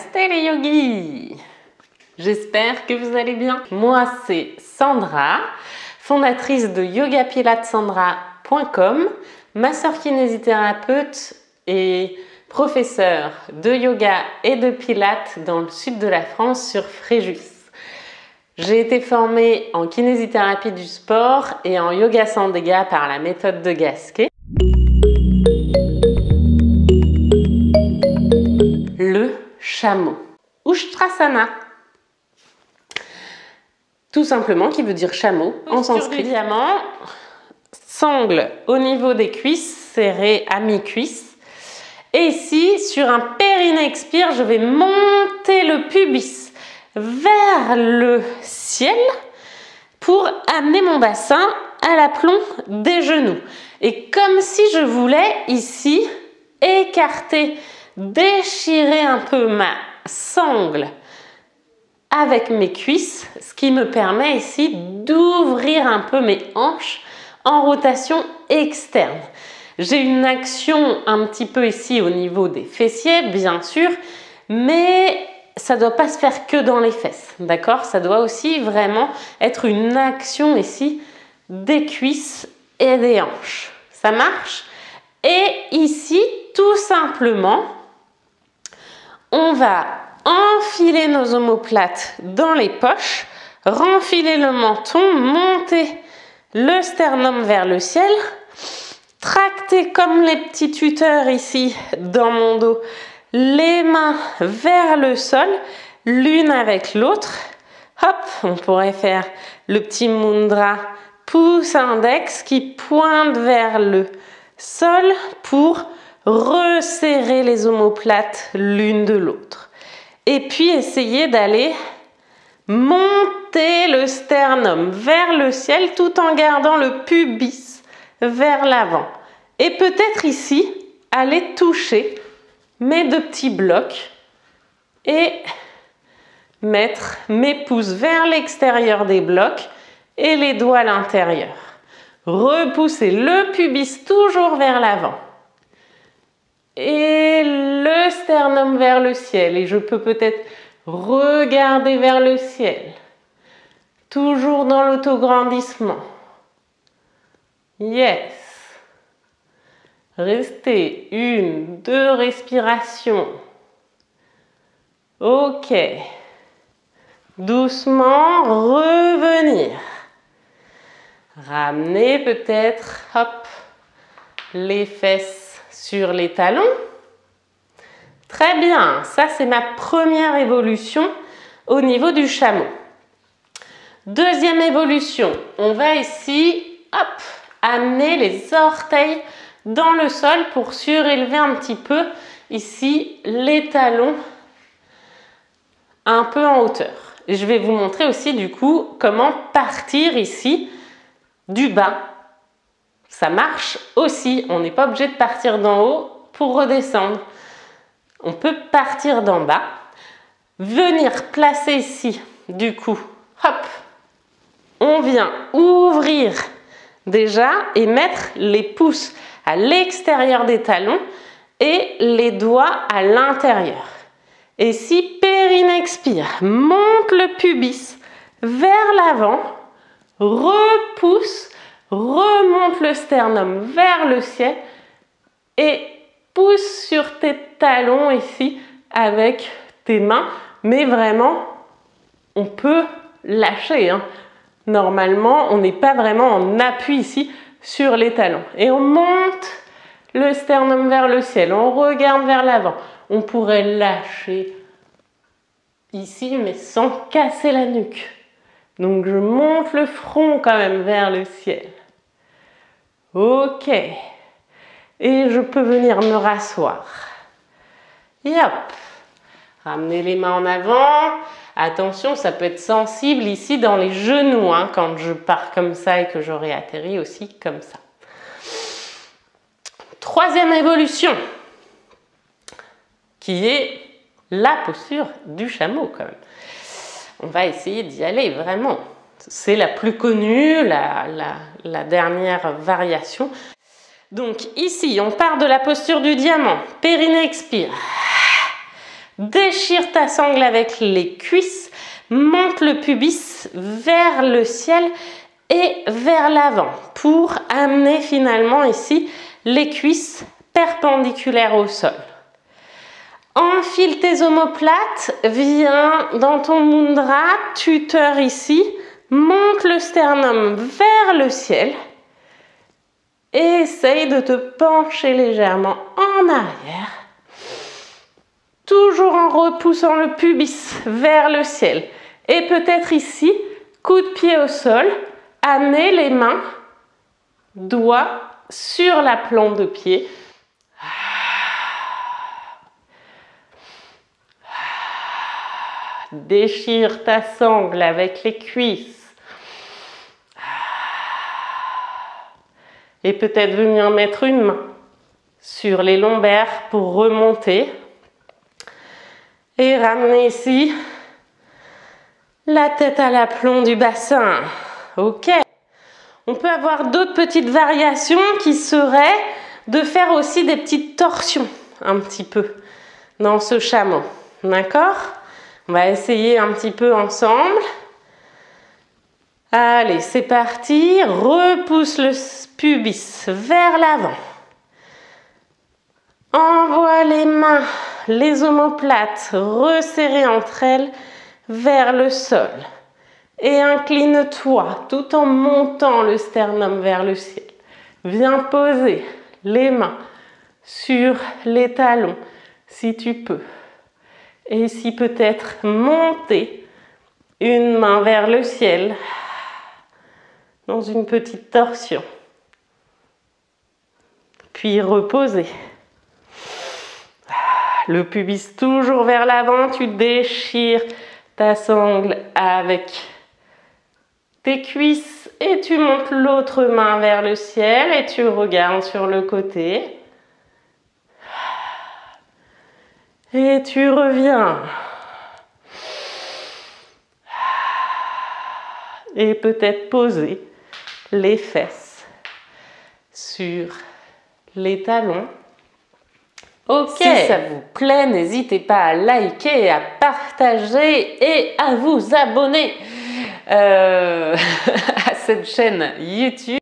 Namasté les yogis! J'espère que vous allez bien. Moi c'est Sandra, fondatrice de yogapilatesandra.com, masseur kinésithérapeute et professeure de yoga et de pilates dans le sud de la France sur Fréjus. J'ai été formée en kinésithérapie du sport et en yoga sans dégâts par la méthode de Gasquet. Le chameau, Ushtrasana, tout simplement, qui veut dire chameau en sanskrit. Diamant, sangle au niveau des cuisses, serré à mi-cuisse. Et ici, sur un périnée expire, je vais monter le pubis vers le ciel pour amener mon bassin à l'aplomb des genoux. Et comme si je voulais ici écarter, déchirer un peu ma sangle avec mes cuisses, ce qui me permet ici d'ouvrir un peu mes hanches en rotation externe. J'ai une action un petit peu ici au niveau des fessiers, bien sûr, mais ça ne doit pas se faire que dans les fesses, d'accord? Ça doit aussi vraiment être une action ici des cuisses et des hanches. Ça marche? Et ici, tout simplement, on va enfiler nos omoplates dans les poches, renfiler le menton, monter le sternum vers le ciel, tracter comme les petits tuteurs ici dans mon dos, les mains vers le sol, l'une avec l'autre. Hop, on pourrait faire le petit mudra pouce index qui pointe vers le sol pour resserrer les omoplates l'une de l'autre. Et puis essayer d'aller monter le sternum vers le ciel tout en gardant le pubis vers l'avant. Et peut-être ici, aller toucher mes deux petits blocs et mettre mes pouces vers l'extérieur des blocs et les doigts à l'intérieur. Repousser le pubis toujours vers l'avant. Et le sternum vers le ciel. Et je peux peut-être regarder vers le ciel. Toujours dans l'autograndissement. Yes. Restez 1, 2 respirations. Ok. Doucement revenir. Ramenez peut-être, hop, les fesses sur les talons. Très bien, ça c'est ma première évolution au niveau du chameau. Deuxième évolution, on va ici, hop, amener les orteils dans le sol pour surélever un petit peu ici les talons un peu en hauteur. Et je vais vous montrer aussi du coup comment partir ici du bas. Ça marche aussi, on n'est pas obligé de partir d'en haut pour redescendre. On peut partir d'en bas, venir placer ici, du coup, hop, on vient ouvrir déjà et mettre les pouces à l'extérieur des talons et les doigts à l'intérieur. Et si périnée expire, monte le pubis vers l'avant, repousse, remonte le sternum vers le ciel et pousse sur tes talons ici avec tes mains, mais vraiment on peut lâcher, hein. Normalement on n'est pas vraiment en appui ici sur les talons et on monte le sternum vers le ciel, on regarde vers l'avant. On pourrait lâcher ici mais sans casser la nuque. Donc je monte le front quand même vers le ciel. Ok. Et je peux venir me rasseoir. Et hop. Ramenez les mains en avant. Attention, ça peut être sensible ici dans les genoux, hein, quand je pars comme ça et que j'aurai atterri aussi comme ça. Troisième évolution, qui est la posture du chameau quand même. On va essayer d'y aller vraiment. C'est la plus connue, la dernière variation. Donc ici, on part de la posture du diamant. Périnée expire. Déchire ta sangle avec les cuisses, monte le pubis vers le ciel et vers l'avant pour amener finalement ici les cuisses perpendiculaires au sol. Enfile tes omoplates, viens dans ton mudra, tuteur ici, monte le sternum vers le ciel et essaye de te pencher légèrement en arrière, toujours en repoussant le pubis vers le ciel. Et peut-être ici, coup de pied au sol, amener les mains, doigts sur la plante de pied. Déchire ta sangle avec les cuisses. Et peut-être venir mettre une main sur les lombaires pour remonter. Et ramener ici la tête à l'aplomb du bassin. Ok. On peut avoir d'autres petites variations qui seraient de faire aussi des petites torsions un petit peu dans ce chameau. D'accord ? On va essayer un petit peu ensemble. Allez, c'est parti. Repousse le pubis vers l'avant. Envoie les mains, les omoplates resserrées entre elles vers le sol. Et incline-toi tout en montant le sternum vers le ciel. Viens poser les mains sur les talons si tu peux. Et ici peut-être monter une main vers le ciel dans une petite torsion. Puis reposer. Le pubis toujours vers l'avant, tu déchires ta sangle avec tes cuisses et tu montes l'autre main vers le ciel et tu regardes sur le côté. Et tu reviens. Et peut-être poser les fesses sur les talons. Ok, si ça vous plaît, n'hésitez pas à liker, à partager et à vous abonner à cette chaîne YouTube.